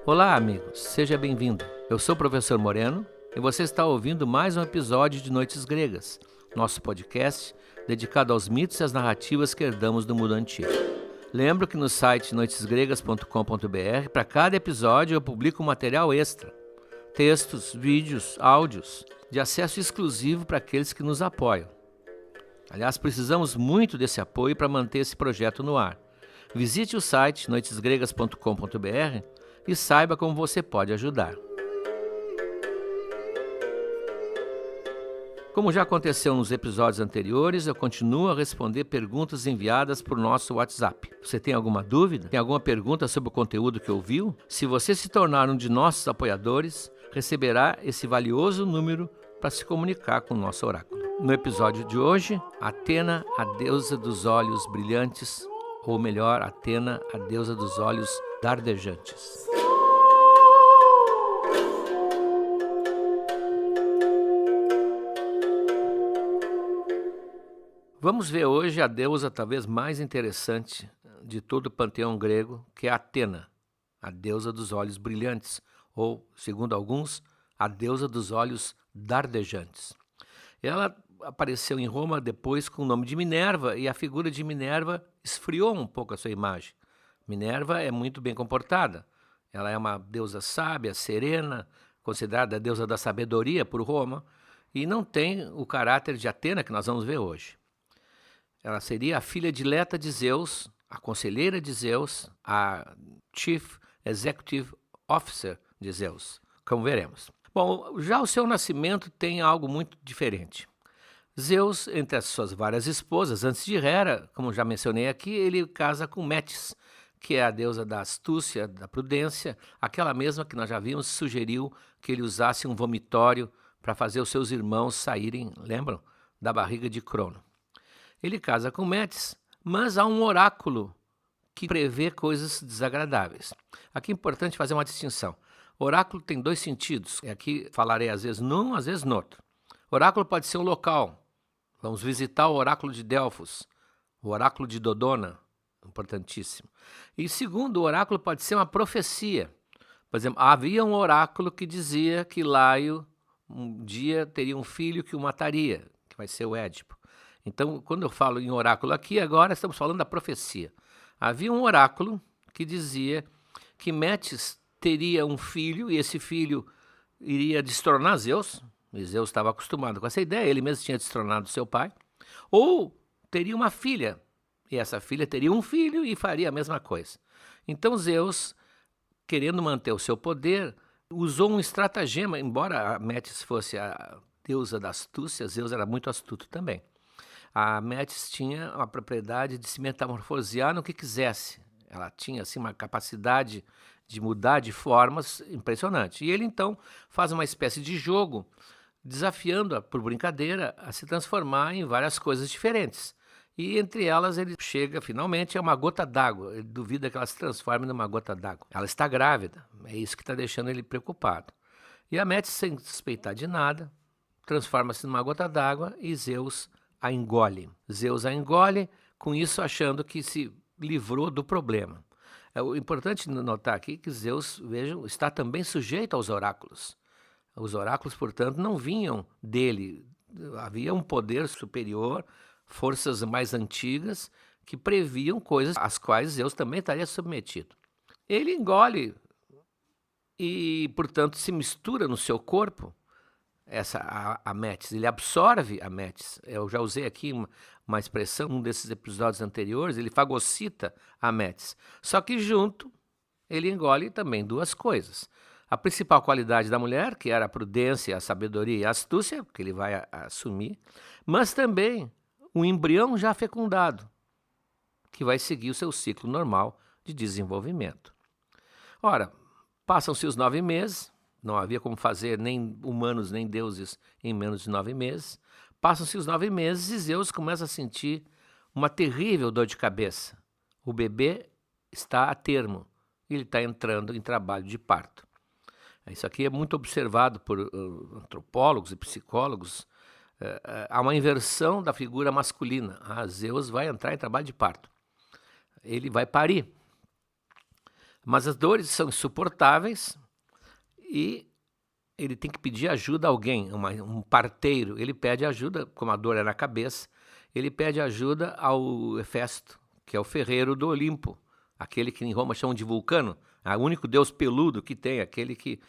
Olá, amigos, seja bem-vindo. Eu sou o professor Moreno e você está ouvindo mais um episódio de Noites Gregas, nosso podcast dedicado aos mitos e às narrativas que herdamos do mundo antigo. Lembro que no site noitesgregas.com.br, para cada episódio eu publico um material extra, textos, vídeos, áudios, de acesso exclusivo para aqueles que nos apoiam. Aliás, precisamos muito desse apoio para manter esse projeto no ar. Visite o site noitesgregas.com.br e saiba como você pode ajudar. Como já aconteceu nos episódios anteriores, eu continuo a responder perguntas enviadas por nosso WhatsApp. Você tem alguma dúvida? Tem alguma pergunta sobre o conteúdo que ouviu? Se você se tornar um de nossos apoiadores, receberá esse valioso número para se comunicar com o nosso oráculo. No episódio de hoje, Atena, a deusa dos olhos brilhantes, ou melhor, Atena, a deusa dos olhos dardejantes. Vamos ver hoje a deusa talvez mais interessante de todo o panteão grego, que é Atena, a deusa dos olhos brilhantes, ou, segundo alguns, a deusa dos olhos dardejantes. Ela apareceu em Roma depois com o nome de Minerva, e a figura de Minerva esfriou um pouco a sua imagem. Minerva é muito bem comportada. Ela é uma deusa sábia, serena, considerada a deusa da sabedoria por Roma, e não tem o caráter de Atena que nós vamos ver hoje. Ela seria a filha dileta de Zeus, a conselheira de Zeus, a Chief Executive Officer de Zeus, como veremos. Bom, já o seu nascimento tem algo muito diferente. Zeus, entre as suas várias esposas, antes de Hera, como já mencionei aqui, ele casa com Metis, que é a deusa da astúcia, da prudência, aquela mesma que nós já vimos sugeriu que ele usasse um vomitório para fazer os seus irmãos saírem, lembram, da barriga de Crono. Ele casa com Metis, mas há um oráculo que prevê coisas desagradáveis. Aqui é importante fazer uma distinção. Oráculo tem dois sentidos. Aqui falarei às vezes num, às vezes no outro. Oráculo pode ser um local. Vamos visitar o oráculo de Delfos, o oráculo de Dodona, importantíssimo. E segundo, o oráculo pode ser uma profecia. Por exemplo, havia um oráculo que dizia que Laio um dia teria um filho que o mataria, que vai ser o Édipo. Então, quando eu falo em oráculo aqui, agora estamos falando da profecia. Havia um oráculo que dizia que Metis teria um filho, e esse filho iria destronar Zeus, e Zeus estava acostumado com essa ideia, ele mesmo tinha destronado seu pai, ou teria uma filha, e essa filha teria um filho e faria a mesma coisa. Então Zeus, querendo manter o seu poder, usou um estratagema, embora a Metis fosse a deusa da astúcia, Zeus era muito astuto também. A Metis tinha a propriedade de se metamorfosear no que quisesse. Ela tinha assim, uma capacidade de mudar de formas impressionante. E ele, então, faz uma espécie de jogo, desafiando-a, por brincadeira, a se transformar em várias coisas diferentes. E, entre elas, ele chega, finalmente, a uma gota d'água. Ele duvida que ela se transforme numa gota d'água. Ela está grávida. É isso que está deixando ele preocupado. E a Metis, sem suspeitar de nada, transforma-se numa gota d'água e Zeus a engole. Zeus a engole, com isso achando que se livrou do problema. É importante notar aqui que Zeus, vejam, está também sujeito aos oráculos. Os oráculos, portanto, não vinham dele. Havia um poder superior, forças mais antigas, que previam coisas às quais Zeus também estaria submetido. Ele engole e, portanto, se mistura no seu corpo a Metis, ele absorve a Metis. Eu já usei aqui uma expressão num desses episódios anteriores, ele fagocita a Metis. Só que junto ele engole também duas coisas. A principal qualidade da mulher, que era a prudência, a sabedoria e a astúcia, que ele vai assumir, mas também um embrião já fecundado, que vai seguir o seu ciclo normal de desenvolvimento. Ora, passam-se os 9 meses, não havia como fazer nem humanos nem deuses em menos de 9 meses. Passam-se os 9 meses e Zeus começa a sentir uma terrível dor de cabeça. O bebê está a termo, ele está entrando em trabalho de parto. Isso aqui é muito observado por antropólogos e psicólogos. Há uma inversão da figura masculina. Zeus vai entrar em trabalho de parto. Ele vai parir. Mas as dores são insuportáveis e ele tem que pedir ajuda a alguém, um parteiro. Ele pede ajuda, como a dor é na cabeça, ele pede ajuda ao Hefesto, que é o ferreiro do Olimpo, aquele que em Roma chamam de Vulcano, o único deus peludo que tem, aquele que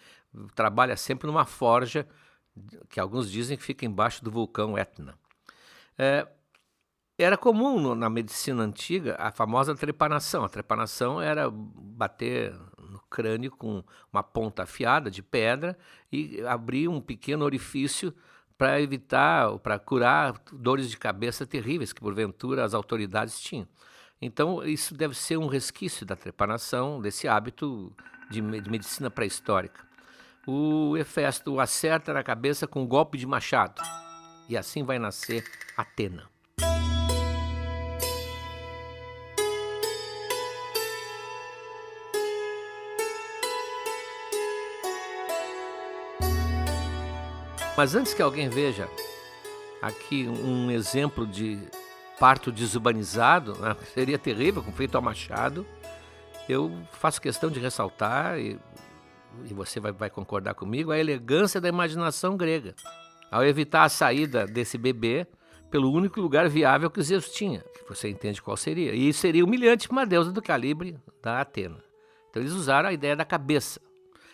trabalha sempre numa forja, que alguns dizem que fica embaixo do vulcão Etna. Era comum na medicina antiga a famosa trepanação. A trepanação era bater no crânio com uma ponta afiada de pedra e abrir um pequeno orifício para evitar ou para curar dores de cabeça terríveis que porventura as autoridades tinham. Então isso deve ser um resquício da trepanação, desse hábito de medicina pré-histórica. O Hefesto o acerta na cabeça com um golpe de machado e assim vai nascer Atena. Mas antes que alguém veja aqui um exemplo de parto desumanizado, né, seria terrível, feito a machado, eu faço questão de ressaltar, e você vai concordar comigo, a elegância da imaginação grega, ao evitar a saída desse bebê pelo único lugar viável que Zeus tinha, que você entende qual seria. E seria humilhante para uma deusa do calibre da Atena. Então eles usaram a ideia da cabeça.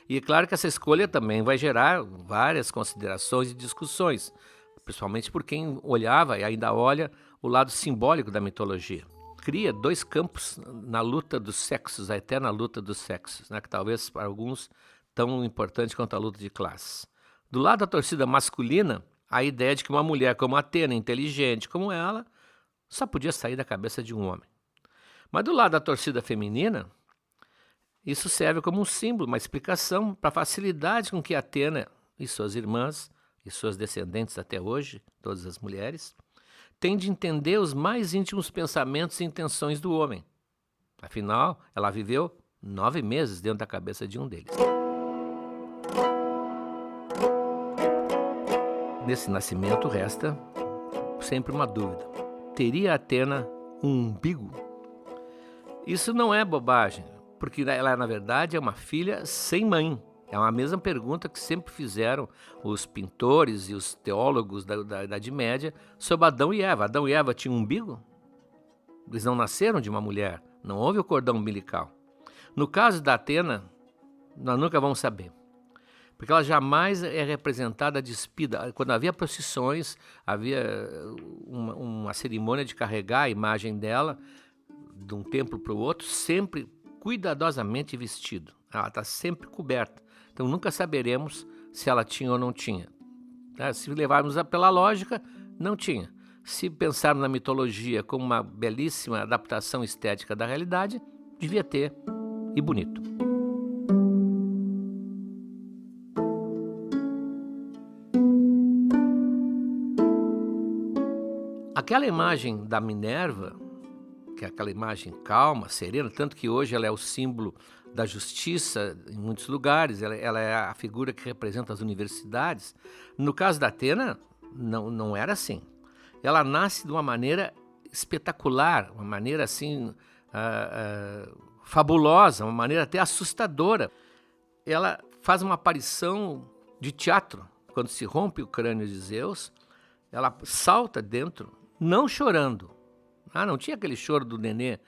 E é claro que essa escolha também vai gerar várias considerações e discussões, principalmente por quem olhava e ainda olha o lado simbólico da mitologia. Cria dois campos na luta dos sexos, a eterna luta dos sexos, né, que talvez para alguns tão importante quanto a luta de classes. Do lado da torcida masculina, a ideia de que uma mulher como Atena, inteligente como ela, só podia sair da cabeça de um homem. Mas do lado da torcida feminina, isso serve como um símbolo, uma explicação para a facilidade com que Atena e suas irmãs, e suas descendentes até hoje, todas as mulheres, têm de entender os mais íntimos pensamentos e intenções do homem. Afinal, ela viveu 9 meses dentro da cabeça de um deles. Nesse nascimento resta sempre uma dúvida. Teria Atena um umbigo? Isso não é bobagem, porque ela, na verdade, é uma filha sem mãe. É a mesma pergunta que sempre fizeram os pintores e os teólogos da Idade Média sobre Adão e Eva. Adão e Eva tinham um umbigo? Eles não nasceram de uma mulher, não houve o cordão umbilical. No caso da Atena, nós nunca vamos saber, porque ela jamais é representada despida. Quando havia procissões, havia uma cerimônia de carregar a imagem dela de um templo para o outro, sempre cuidadosamente vestido. Ela está sempre coberta. Então nunca saberemos se ela tinha ou não tinha. Se levarmos pela lógica, não tinha. Se pensarmos na mitologia como uma belíssima adaptação estética da realidade, devia ter, e bonito. Aquela imagem da Minerva, que é aquela imagem calma, serena, tanto que hoje ela é o símbolo da justiça em muitos lugares, ela é a figura que representa as universidades. No caso da Atena, não era assim. Ela nasce de uma maneira espetacular, uma maneira assim fabulosa, uma maneira até assustadora. Ela faz uma aparição de teatro. Quando se rompe o crânio de Zeus, ela salta dentro, não chorando. Não tinha aquele choro do nenê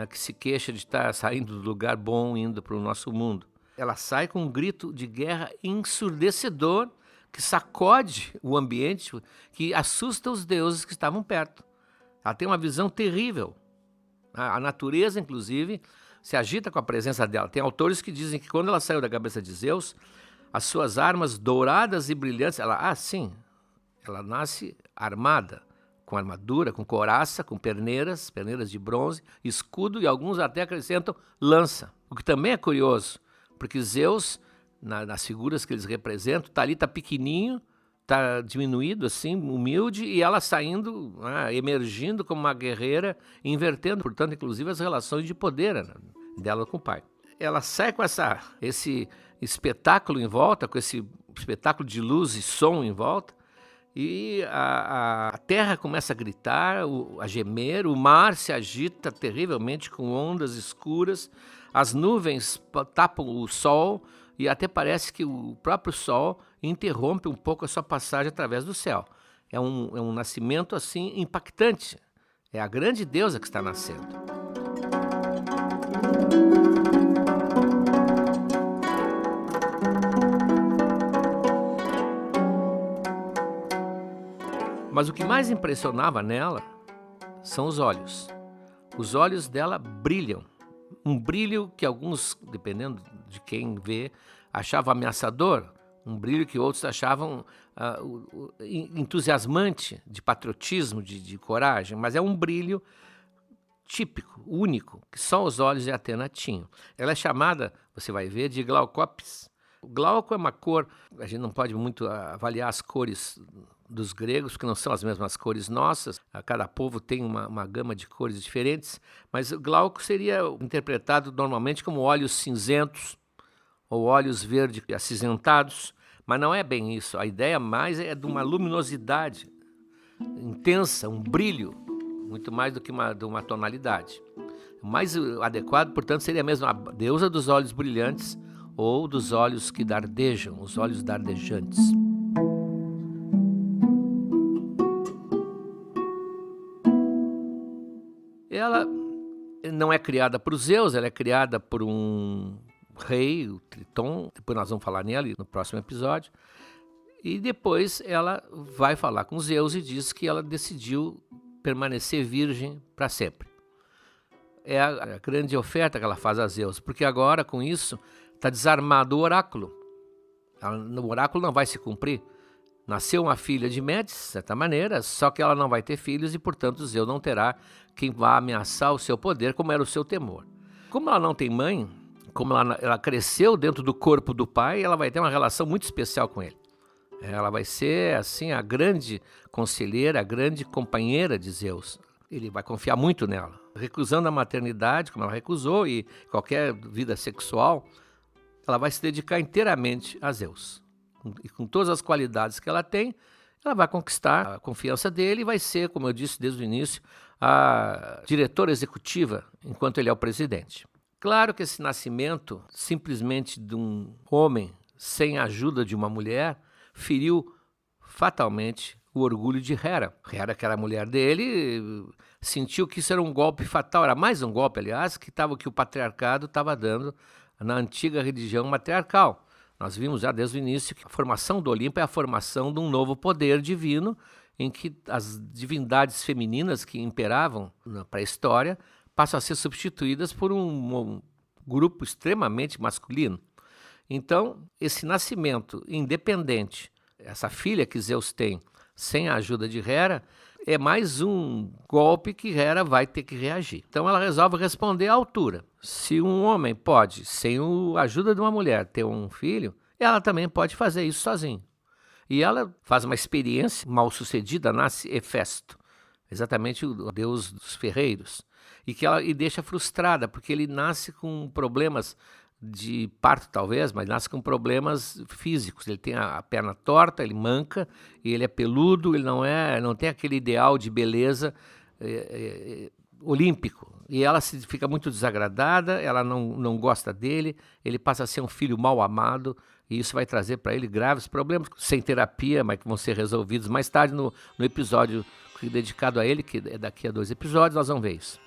que se queixa de estar saindo do lugar bom, indo para o nosso mundo. Ela sai com um grito de guerra ensurdecedor que sacode o ambiente, que assusta os deuses que estavam perto. Ela tem uma visão terrível. A natureza, inclusive, se agita com a presença dela. Tem autores que dizem que quando ela saiu da cabeça de Zeus, as suas armas douradas e brilhantes, ela nasce armada, com armadura, com couraça, com perneiras de bronze, escudo e alguns até acrescentam lança. O que também é curioso, porque Zeus, nas figuras que eles representam, está ali, está pequenininho, está diminuído assim, humilde, e ela saindo, emergindo como uma guerreira, invertendo, portanto, inclusive as relações de poder dela com o pai. Ela sai com esse espetáculo em volta, com esse espetáculo de luz e som em volta, e a terra começa a gritar, a gemer, o mar se agita terrivelmente com ondas escuras, As nuvens tapam o sol e até parece que o próprio sol interrompe um pouco a sua passagem através do céu. É um nascimento assim impactante. É a grande deusa que está nascendo. Mas o que mais impressionava nela são os olhos. Os olhos dela brilham. Um brilho que alguns, dependendo de quem vê, achavam ameaçador. Um brilho que outros achavam entusiasmante, de patriotismo, de coragem. Mas é um brilho típico, único, que só os olhos de Atena tinham. Ela é chamada, você vai ver, de glaucopis. O glauco é uma cor, a gente não pode muito avaliar as cores dos gregos, que não são as mesmas cores nossas, cada povo tem uma gama de cores diferentes, mas o glauco seria interpretado normalmente como olhos cinzentos ou olhos verdes acinzentados, mas não é bem isso, a ideia mais é de uma luminosidade intensa, um brilho, muito mais do que uma tonalidade. O mais adequado, portanto, seria mesmo a deusa dos olhos brilhantes ou dos olhos que dardejam, os olhos dardejantes. Ela não é criada por Zeus, ela é criada por um rei, o Triton, depois nós vamos falar nele no próximo episódio, e depois ela vai falar com Zeus e diz que ela decidiu permanecer virgem para sempre. É a grande oferta que ela faz a Zeus, porque agora com isso está desarmado o oráculo. O oráculo não vai se cumprir. Nasceu uma filha de Medes, de certa maneira, só que ela não vai ter filhos e, portanto, Zeus não terá quem vá ameaçar o seu poder, como era o seu temor. Como ela não tem mãe, como ela cresceu dentro do corpo do pai, ela vai ter uma relação muito especial com ele. Ela vai ser, assim, a grande conselheira, a grande companheira de Zeus. Ele vai confiar muito nela. Recusando a maternidade, como ela recusou, e qualquer vida sexual, ela vai se dedicar inteiramente a Zeus. E com todas as qualidades que ela tem, ela vai conquistar a confiança dele e vai ser, como eu disse desde o início, a diretora executiva, enquanto ele é o presidente. Claro que esse nascimento, simplesmente de um homem sem a ajuda de uma mulher, feriu fatalmente o orgulho de Hera. Hera, que era a mulher dele, sentiu que isso era um golpe fatal, era mais um golpe, aliás, que o patriarcado estava dando na antiga religião matriarcal. Nós vimos já desde o início que a formação do Olimpo é a formação de um novo poder divino, em que as divindades femininas que imperavam na pré-história passam a ser substituídas por um grupo extremamente masculino. Então, esse nascimento independente, essa filha que Zeus tem, sem a ajuda de Hera, é mais um golpe que Hera vai ter que reagir. Então ela resolve responder à altura. Se um homem pode, sem a ajuda de uma mulher, ter um filho, ela também pode fazer isso sozinha. E ela faz uma experiência mal sucedida, nasce Hefesto, exatamente o deus dos ferreiros, e deixa frustrada, porque ele nasce com problemas de parto talvez, mas nasce com problemas físicos. Ele tem a perna torta, ele manca, e ele é peludo, ele não tem aquele ideal de beleza olímpico. E ela fica muito desagradada, ela não gosta dele, ele passa a ser um filho mal amado, e isso vai trazer para ele graves problemas, sem terapia, mas que vão ser resolvidos mais tarde no episódio dedicado a ele, que é daqui a 2 episódios, nós vamos ver isso.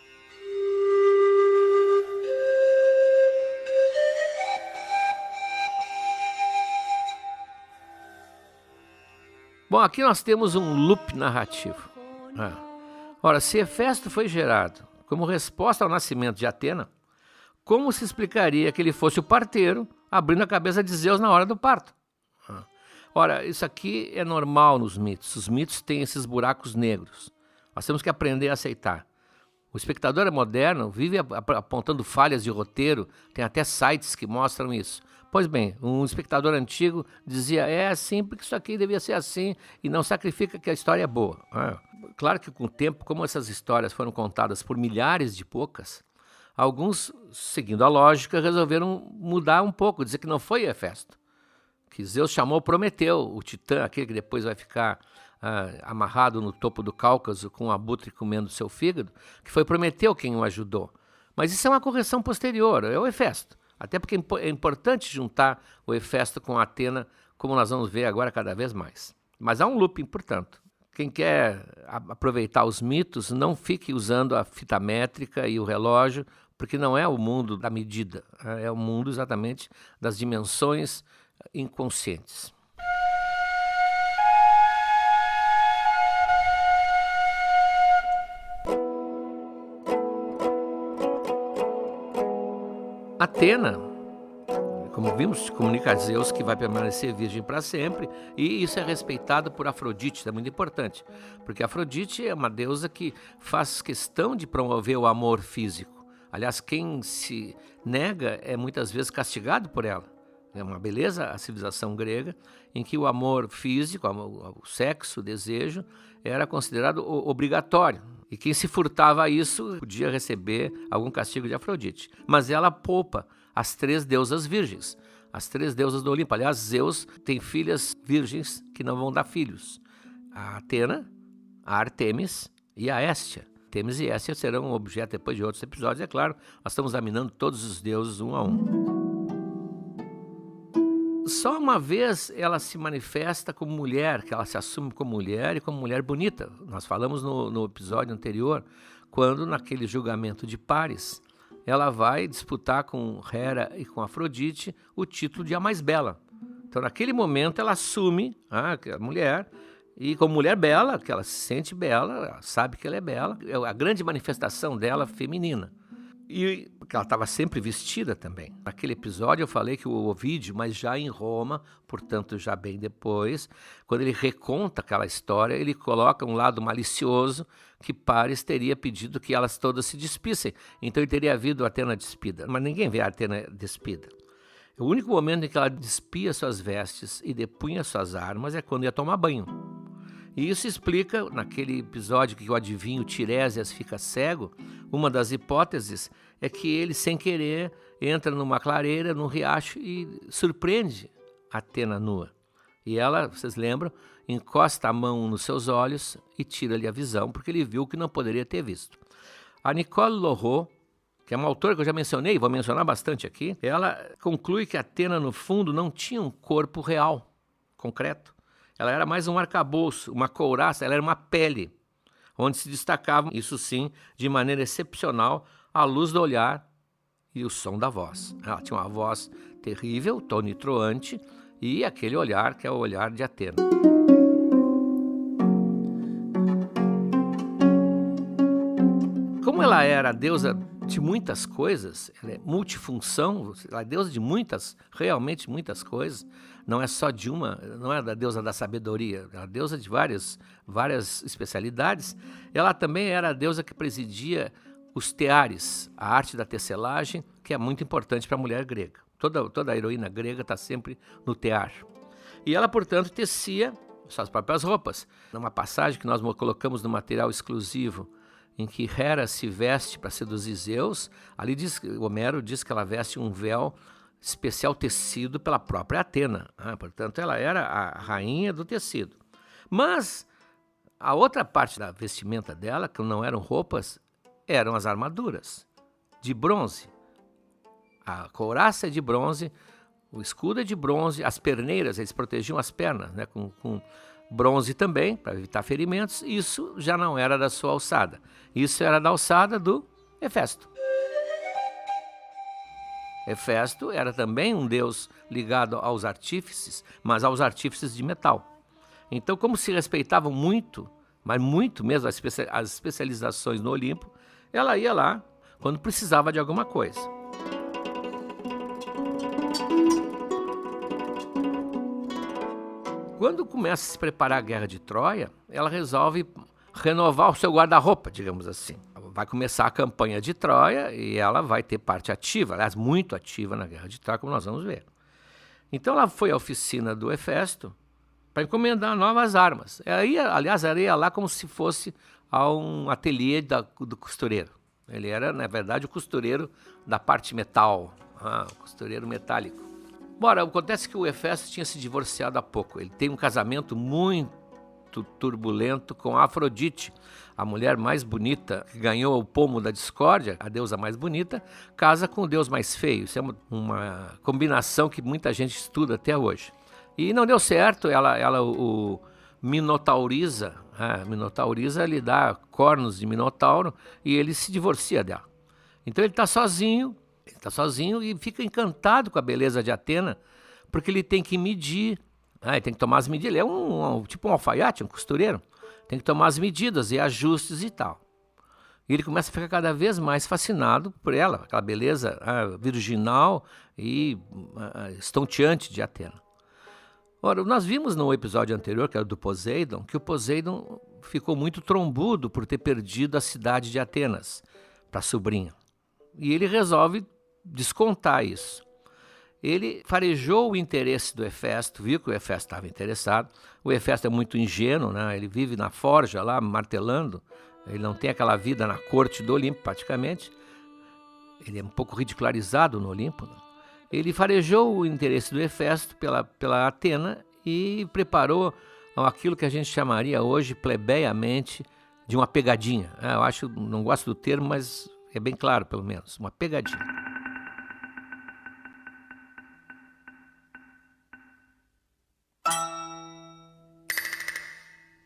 Bom, aqui nós temos um loop narrativo. Ora, se Hefesto foi gerado como resposta ao nascimento de Atena, como se explicaria que ele fosse o parteiro abrindo a cabeça de Zeus na hora do parto? Ora, isso aqui é normal nos mitos. Os mitos têm esses buracos negros. Nós temos que aprender a aceitar. O espectador moderno vive apontando falhas de roteiro, tem até sites que mostram isso. Pois bem, um espectador antigo dizia, é assim porque isso aqui devia ser assim, e não sacrifica que a história é boa. Claro que com o tempo, como essas histórias foram contadas por milhares de poucas, alguns, seguindo a lógica, resolveram mudar um pouco, dizer que não foi Hefesto, que Zeus chamou Prometeu, o titã, aquele que depois vai ficar amarrado no topo do Cáucaso com um abutre comendo seu fígado, que foi Prometeu quem o ajudou. Mas isso é uma correção posterior, é o Hefesto. Até porque é importante juntar o Hefesto com a Atena, como nós vamos ver agora cada vez mais. Mas há um looping, portanto. Quem quer aproveitar os mitos, não fique usando a fita métrica e o relógio, porque não é o mundo da medida, é o mundo exatamente das dimensões inconscientes. Atena, como vimos, comunica a Zeus que vai permanecer virgem para sempre, e isso é respeitado por Afrodite, é muito importante, porque Afrodite é uma deusa que faz questão de promover o amor físico. Aliás, quem se nega é muitas vezes castigado por ela. É uma beleza a civilização grega, em que o amor físico, o sexo, o desejo, era considerado obrigatório. E quem se furtava a isso podia receber algum castigo de Afrodite. Mas ela poupa as 3 deusas virgens, as 3 deusas do Olimpo. Aliás, Zeus tem filhas virgens que não vão dar filhos. A Atena, a Artemis e a Héstia. Artemis e Héstia serão objeto depois de outros episódios, é claro. Nós estamos examinando todos os deuses um a um. Só uma vez ela se manifesta como mulher, que ela se assume como mulher e como mulher bonita. Nós falamos no episódio anterior, quando naquele julgamento de pares, ela vai disputar com Hera e com Afrodite o título de a mais bela. Então naquele momento ela assume a mulher, e como mulher bela, que ela se sente bela, ela sabe que ela é bela, é a grande manifestação dela feminina. E porque ela estava sempre vestida também. Naquele episódio eu falei que o Ovídio, mas já em Roma, portanto já bem depois, quando ele reconta aquela história, ele coloca um lado malicioso que Paris teria pedido que elas todas se despissem. Então ele teria havido a Atena despida, mas ninguém vê a Atena despida. O único momento em que ela despia suas vestes e depunha suas armas é quando ia tomar banho. E isso explica, naquele episódio que o adivinho Tiresias fica cego, uma das hipóteses é que ele, sem querer, entra numa clareira, num riacho e surpreende Atena nua. E ela, vocês lembram, encosta a mão nos seus olhos e tira-lhe a visão, porque ele viu o que não poderia ter visto. A Nicole Lorrault, que é uma autora que eu já mencionei, vou mencionar bastante aqui, ela conclui que Atena, no fundo, não tinha um corpo real, concreto. Ela era mais um arcabouço, uma couraça, ela era uma pele, onde se destacava, isso sim, de maneira excepcional, a luz do olhar e o som da voz. Ela tinha uma voz terrível, tonitruante, e aquele olhar que é o olhar de Atena. Como ela era a deusa de muitas coisas, ela é multifunção, ela é deusa de muitas, realmente muitas coisas, não é só de uma, não é da deusa da sabedoria, é a deusa de várias especialidades. Ela também era a deusa que presidia os teares, a arte da tecelagem, que é muito importante para a mulher grega. Toda a heroína grega está sempre no tear. E ela, portanto, tecia suas próprias roupas. Numa passagem que nós colocamos no material exclusivo, em que Hera se veste para seduzir Zeus, ali Homero diz que ela veste um véu especial tecido pela própria Atena. Portanto, ela era a rainha do tecido. Mas a outra parte da vestimenta dela, que não eram roupas, eram as armaduras de bronze. A couraça é de bronze, o escudo é de bronze, as perneiras, eles protegiam as pernas, né, com bronze também, para evitar ferimentos. Isso já não era da sua alçada. Isso era da alçada do Hefesto. Hefesto era também um deus ligado aos artífices, mas aos artífices de metal. Então, como se respeitavam muito, mas muito mesmo, as especializações no Olimpo, ela ia lá quando precisava de alguma coisa. Quando começa a se preparar a Guerra de Troia, ela resolve renovar o seu guarda-roupa, digamos assim. Vai começar a campanha de Troia e ela vai ter parte ativa, aliás, muito ativa na Guerra de Troia, como nós vamos ver. Então ela foi à oficina do Hefesto para encomendar novas armas. Aliás, ela ia lá como se fosse a um ateliê do costureiro. Ele era, na verdade, o costureiro da parte metal, o costureiro metálico. Bora, acontece que o Hefesto tinha se divorciado há pouco. Ele tem um casamento muito conflito turbulento com Afrodite, a mulher mais bonita, que ganhou o pomo da discórdia, a deusa mais bonita, casa com o deus mais feio. Isso é uma combinação que muita gente estuda até hoje. E não deu certo, ela o minotauriza, lhe dá cornos de minotauro e ele se divorcia dela. Então ele está sozinho e fica encantado com a beleza de Atena, porque ele tem que medir, ele tem que tomar as medidas, ele é tipo um alfaiate, um costureiro, tem que tomar as medidas e ajustes e tal. E ele começa a ficar cada vez mais fascinado por ela, aquela beleza virginal e estonteante de Atena. Ora, nós vimos no episódio anterior, que era do Poseidon, que o Poseidon ficou muito trombudo por ter perdido a cidade de Atenas para a sobrinha. E ele resolve descontar isso. Ele farejou o interesse do Hefesto, viu que o Hefesto estava interessado. O Hefesto é muito ingênuo, né? Ele vive na forja lá, martelando. Ele não tem aquela vida na corte do Olimpo, praticamente. Ele é um pouco ridicularizado no Olimpo, né? Ele farejou o interesse do Hefesto pela Atena e preparou aquilo que a gente chamaria hoje, plebeiamente, de uma pegadinha. Eu não gosto do termo, mas é bem claro, pelo menos, uma pegadinha.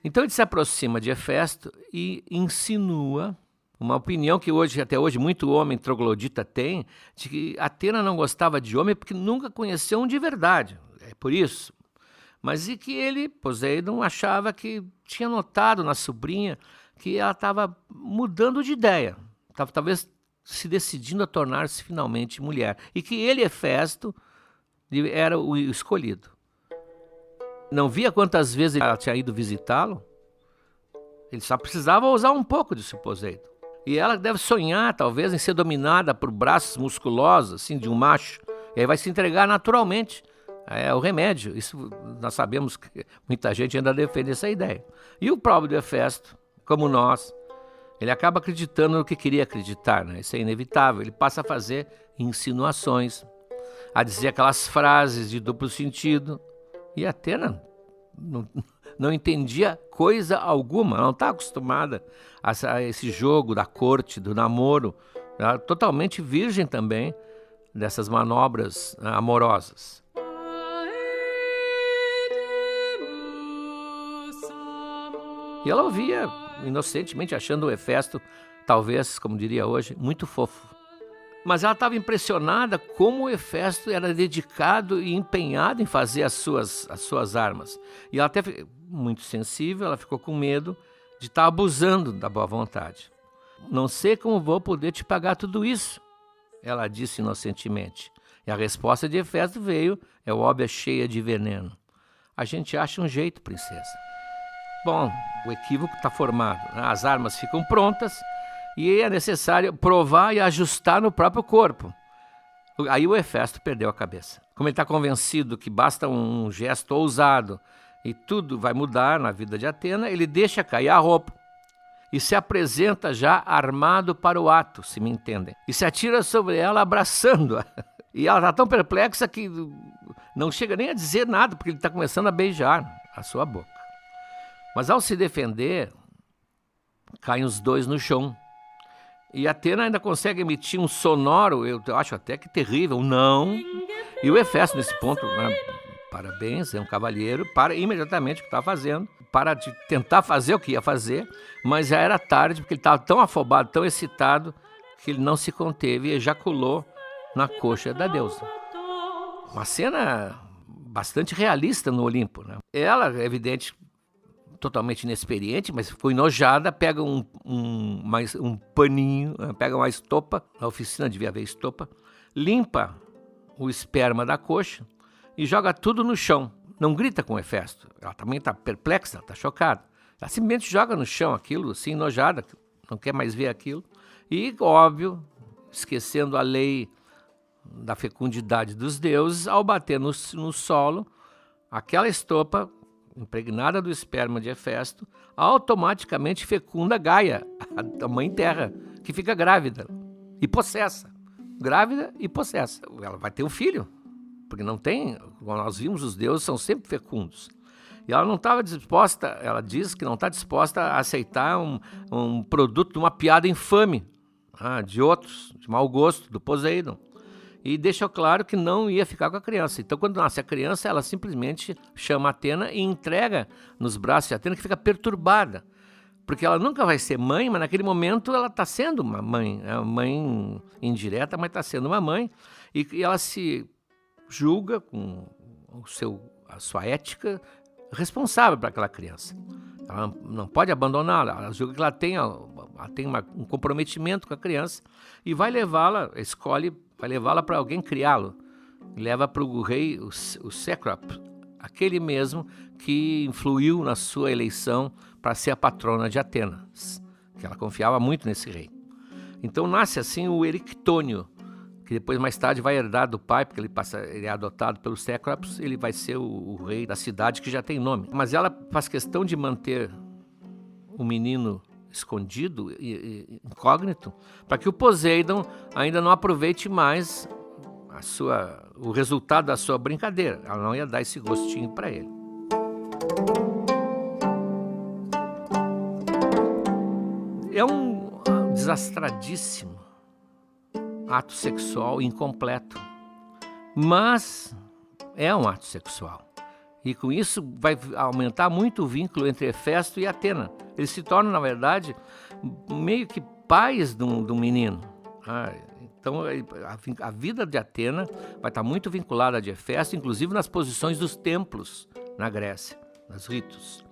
Então ele se aproxima de Hefesto e insinua uma opinião que até hoje muito homem troglodita tem, de que Atena não gostava de homem porque nunca conheceu um de verdade. É por isso. Mas e que ele, Poseidon, achava que tinha notado na sobrinha que ela estava mudando de ideia. Estava talvez se decidindo a tornar-se finalmente mulher. E que ele, Hefesto, era o escolhido. Não via quantas vezes ela tinha ido visitá-lo? Ele só precisava usar um pouco de Poseidon. E ela deve sonhar, talvez, em ser dominada por braços musculosos, assim, de um macho. E aí vai se entregar naturalmente. É o remédio. Isso nós sabemos que muita gente ainda defende essa ideia. E o próprio Hefesto, como nós, ele acaba acreditando no que queria acreditar, né? Isso é inevitável. Ele passa a fazer insinuações, a dizer aquelas frases de duplo sentido. E Atena não entendia coisa alguma, ela não está acostumada a esse jogo da corte, do namoro. Ela é totalmente virgem também dessas manobras amorosas. E ela ouvia inocentemente, achando o Hefesto, talvez, como diria hoje, muito fofo. Mas ela estava impressionada como o Hefesto era dedicado e empenhado em fazer as suas armas. E ela até, muito sensível, ela ficou com medo de estar abusando da boa vontade. Não sei como vou poder te pagar tudo isso, ela disse inocentemente. E a resposta de Hefesto veio, é óbvia, cheia de veneno. A gente acha um jeito, princesa. Bom, o equívoco está formado. As armas ficam prontas, e é necessário provar e ajustar no próprio corpo. Aí o Hefesto perdeu a cabeça. Como ele está convencido que basta um gesto ousado e tudo vai mudar na vida de Atena, ele deixa cair a roupa e se apresenta já armado para o ato, se me entendem. E se atira sobre ela abraçando-a. E ela está tão perplexa que não chega nem a dizer nada, porque ele está começando a beijar a sua boca. Mas ao se defender, caem os dois no chão. E Atena ainda consegue emitir um sonoro, eu acho até que terrível, um não. E o Hefesto, nesse ponto, né, parabéns, é um cavalheiro, para imediatamente o que estava fazendo, para de tentar fazer o que ia fazer, mas já era tarde, porque ele estava tão afobado, tão excitado, que ele não se conteve e ejaculou na coxa da deusa. Uma cena bastante realista no Olimpo, né? Ela, é evidente, totalmente inexperiente, mas ficou enojada, pega um paninho, pega uma estopa, na oficina devia haver estopa, limpa o esperma da coxa e joga tudo no chão. Não grita com o Hefesto, ela também está perplexa, está chocada. Ela simplesmente joga no chão aquilo, assim, enojada, não quer mais ver aquilo. E, óbvio, esquecendo a lei da fecundidade dos deuses, ao bater no solo, aquela estopa impregnada do esperma de Hefesto, automaticamente fecunda Gaia, a mãe terra, que fica grávida e possessa. Grávida e possessa. Ela vai ter um filho, porque não tem, como nós vimos, os deuses são sempre fecundos. E ela não estava disposta, ela diz que não está disposta a aceitar um produto de uma piada infame, de outros, de mau gosto, do Poseidon. E deixou claro que não ia ficar com a criança. Então, quando nasce a criança, ela simplesmente chama a Atena e entrega nos braços de Atena, que fica perturbada. Porque ela nunca vai ser mãe, mas naquele momento ela está sendo uma mãe. É uma mãe indireta, mas está sendo uma mãe. E ela se julga com a sua ética responsável para aquela criança. Ela não pode abandoná-la. Ela julga que ela tem um comprometimento com a criança e vai levá-la, vai levá-la para alguém criá-lo. Leva para o rei, o Cécrope, aquele mesmo que influiu na sua eleição para ser a patrona de Atenas, que ela confiava muito nesse rei. Então nasce assim o Erictônio, que depois mais tarde vai herdar do pai, porque ele é adotado pelo Cécropes, ele vai ser o rei da cidade que já tem nome. Mas ela faz questão de manter o menino escondido e incógnito, para que o Poseidon ainda não aproveite mais o resultado da sua brincadeira. Ela não ia dar esse gostinho para ele. É um desastradíssimo ato sexual incompleto, mas é um ato sexual. E com isso vai aumentar muito o vínculo entre Hefesto e Atena. Eles se tornam, na verdade, meio que pais do menino. Então a vida de Atena vai estar muito vinculada a de Hefesto, inclusive nas posições dos templos na Grécia, nos ritos.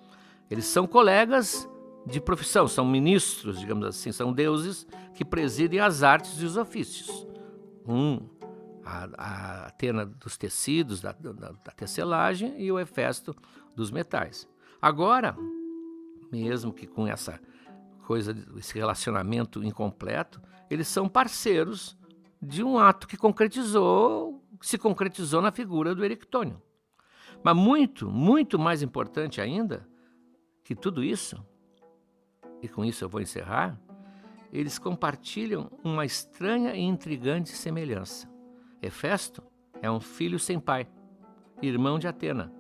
Eles são colegas de profissão, são ministros, digamos assim, são deuses que presidem as artes e os ofícios. A Atena dos tecidos, da tecelagem, e o Hefesto dos metais. Agora, mesmo que com essa coisa, esse relacionamento incompleto, eles são parceiros de um ato que se concretizou na figura do Erictônio. Mas muito, muito mais importante ainda que tudo isso, e com isso eu vou encerrar, eles compartilham uma estranha e intrigante semelhança. Hefesto é um filho sem pai, irmão de Atena,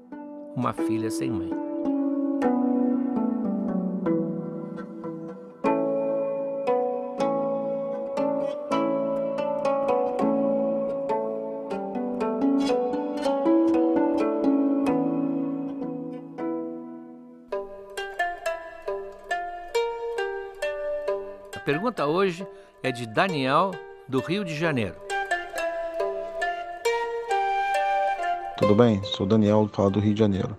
uma filha sem mãe. A pergunta hoje é de Daniel, do Rio de Janeiro. Tudo bem? Sou Daniel, falo do Rio de Janeiro.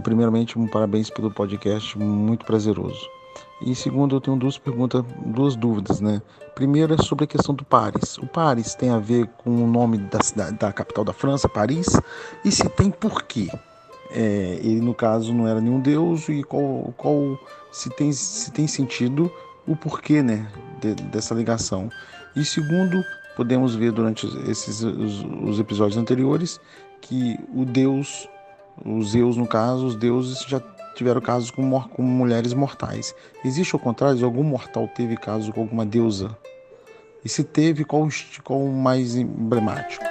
Primeiramente, parabéns pelo podcast, muito prazeroso. E segundo, eu tenho duas dúvidas, né? Primeiro é sobre a questão do Paris. O Paris tem a ver com o nome da cidade, da capital da França, Paris? E se tem, por quê? Ele, no caso, não era nenhum deus, e se tem sentido o porquê, né, dessa ligação. E segundo, podemos ver durante os episódios anteriores que os Zeus, no caso, os deuses já tiveram casos com mulheres mortais. Existe ao contrário? Algum mortal teve caso com alguma deusa? E se teve, qual o mais emblemático?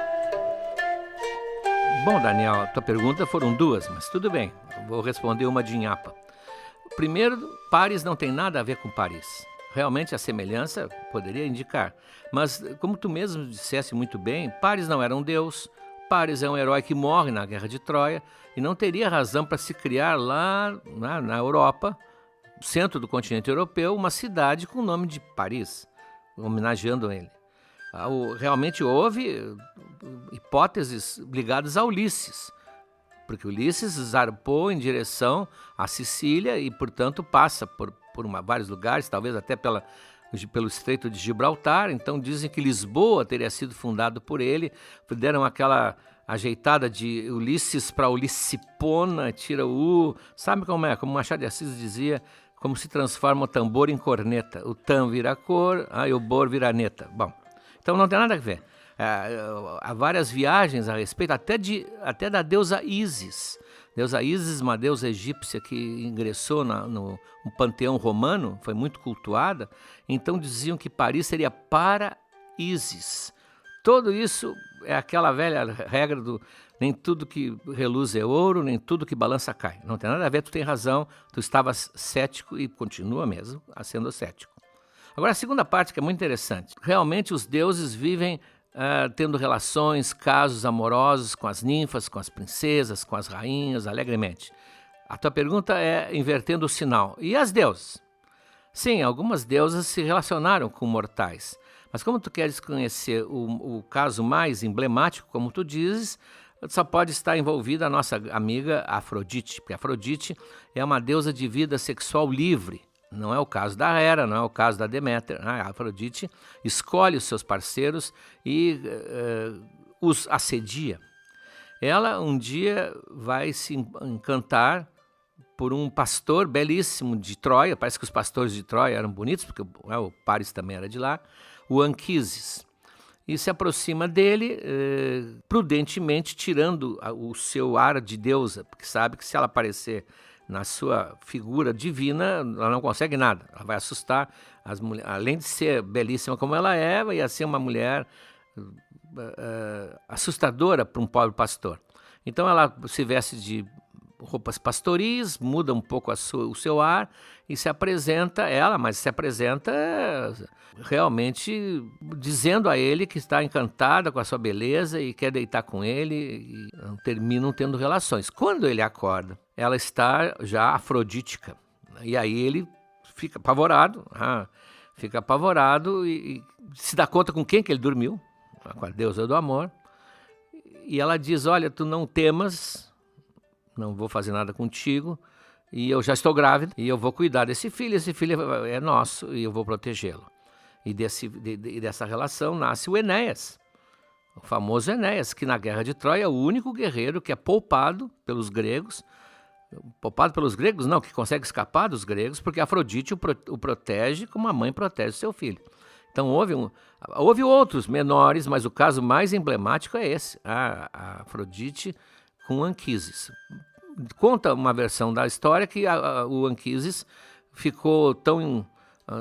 Bom, Daniel, a tua pergunta foram duas, mas tudo bem, eu vou responder uma de nhapa. Primeiro, Paris não tem nada a ver com Paris. Realmente a semelhança poderia indicar, mas como tu mesmo disseste muito bem, Paris não era um deus. Paris é um herói que morre na Guerra de Troia e não teria razão para se criar lá na Europa, centro do continente europeu, uma cidade com o nome de Paris, homenageando ele. Realmente houve hipóteses ligadas a Ulisses, porque Ulisses zarpou em direção à Sicília e, portanto, passa por vários lugares, talvez até pelo Estreito de Gibraltar. Então dizem que Lisboa teria sido fundado por ele, deram aquela ajeitada de Ulisses para Ulissipona, tira o U, sabe como é? Como Machado de Assis dizia, como se transforma o tambor em corneta, o tam vira cor, e o bor vira neta. Bom, então não tem nada a ver. Há várias viagens a respeito, até da deusa Ísis. Deusa Ísis, uma deusa egípcia que ingressou no panteão romano, foi muito cultuada, então diziam que Paris seria para Ísis. Tudo isso é aquela velha regra do nem tudo que reluz é ouro, nem tudo que balança cai. Não tem nada a ver, tu tem razão, tu estavas cético e continua mesmo sendo cético. Agora, a segunda parte que é muito interessante. Realmente os deuses vivem tendo relações, casos amorosos com as ninfas, com as princesas, com as rainhas, alegremente. A tua pergunta é invertendo o sinal. E as deusas? Sim, algumas deusas se relacionaram com mortais. Mas como tu queres conhecer o caso mais emblemático, como tu dizes, só pode estar envolvida a nossa amiga Afrodite, porque Afrodite é uma deusa de vida sexual livre. Não é o caso da Hera, não é o caso da Deméter. A Afrodite escolhe os seus parceiros e os assedia. Ela um dia vai se encantar por um pastor belíssimo de Troia, parece que os pastores de Troia eram bonitos, porque o Paris também era de lá, o Anquises. E se aproxima dele, prudentemente, tirando o seu ar de deusa, porque sabe que se ela aparecer na sua figura divina, ela não consegue nada, ela vai assustar as mulheres. Além de ser belíssima como ela é, vai ser uma mulher assustadora para um pobre pastor. Então ela se veste de roupas pastoris, muda um pouco o seu ar e se apresenta realmente dizendo a ele que está encantada com a sua beleza e quer deitar com ele e terminam tendo relações. Quando ele acorda, ela está já afrodítica e aí ele fica apavorado, e se dá conta com quem que ele dormiu, com a deusa do amor, e ela diz: olha, tu não temas, não vou fazer nada contigo, e eu já estou grávida, e eu vou cuidar desse filho é nosso, e eu vou protegê-lo. E dessa relação nasce o Enéas, o famoso Enéas, que na Guerra de Troia é o único guerreiro que é poupado pelos gregos, que consegue escapar dos gregos, porque Afrodite o protege como a mãe protege o seu filho. Então houve outros menores, mas o caso mais emblemático é esse, a Afrodite com Anquises. Conta uma versão da história que o Anquises ficou tão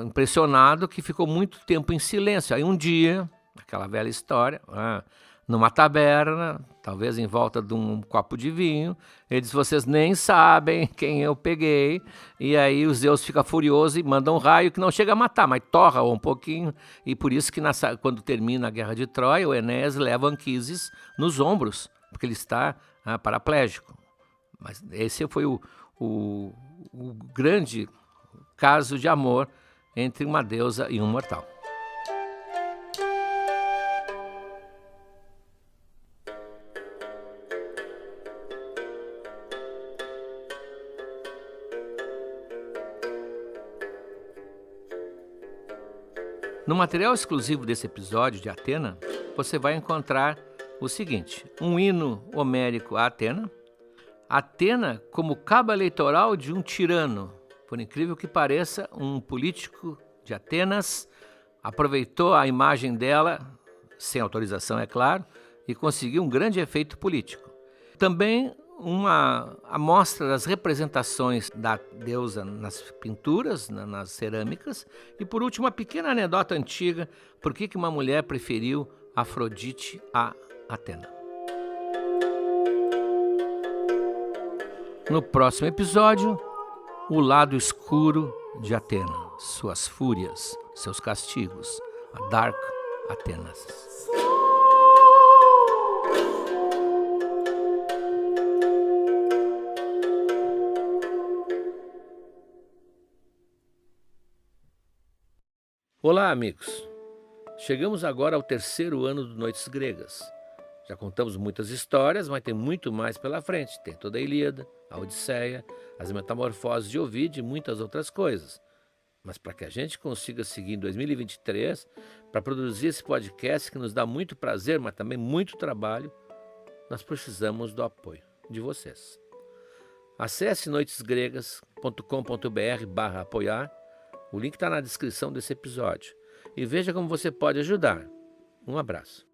impressionado que ficou muito tempo em silêncio. Aí um dia, aquela velha história, numa taberna, talvez em volta de um copo de vinho, ele diz: vocês nem sabem quem eu peguei. E aí os Zeus ficam furiosos e mandam um raio que não chega a matar, mas torra um pouquinho. E por isso que quando termina a Guerra de Troia, o Enéas leva Anquises nos ombros, porque ele está paraplégico. Mas esse foi o grande caso de amor entre uma deusa e um mortal. No material exclusivo desse episódio de Atena, você vai encontrar o seguinte: um hino homérico a Atena, Atena como cabo eleitoral de um tirano. Por incrível que pareça, um político de Atenas aproveitou a imagem dela, sem autorização, é claro, e conseguiu um grande efeito político. Também uma amostra das representações da deusa nas pinturas, nas cerâmicas. E por último, uma pequena anedota antiga: por que uma mulher preferiu Afrodite a Atena. No próximo episódio, o lado escuro de Atena, suas fúrias, seus castigos, a Dark Atenas. Olá, amigos! Chegamos agora ao 3º ano do Noites Gregas. Já contamos muitas histórias, mas tem muito mais pela frente. Tem toda a Ilíada, a Odisseia, as Metamorfoses de Ovídio e muitas outras coisas. Mas para que a gente consiga seguir em 2023, para produzir esse podcast que nos dá muito prazer, mas também muito trabalho, nós precisamos do apoio de vocês. Acesse noitesgregas.com.br/apoiar. O link está na descrição desse episódio. E veja como você pode ajudar. Um abraço.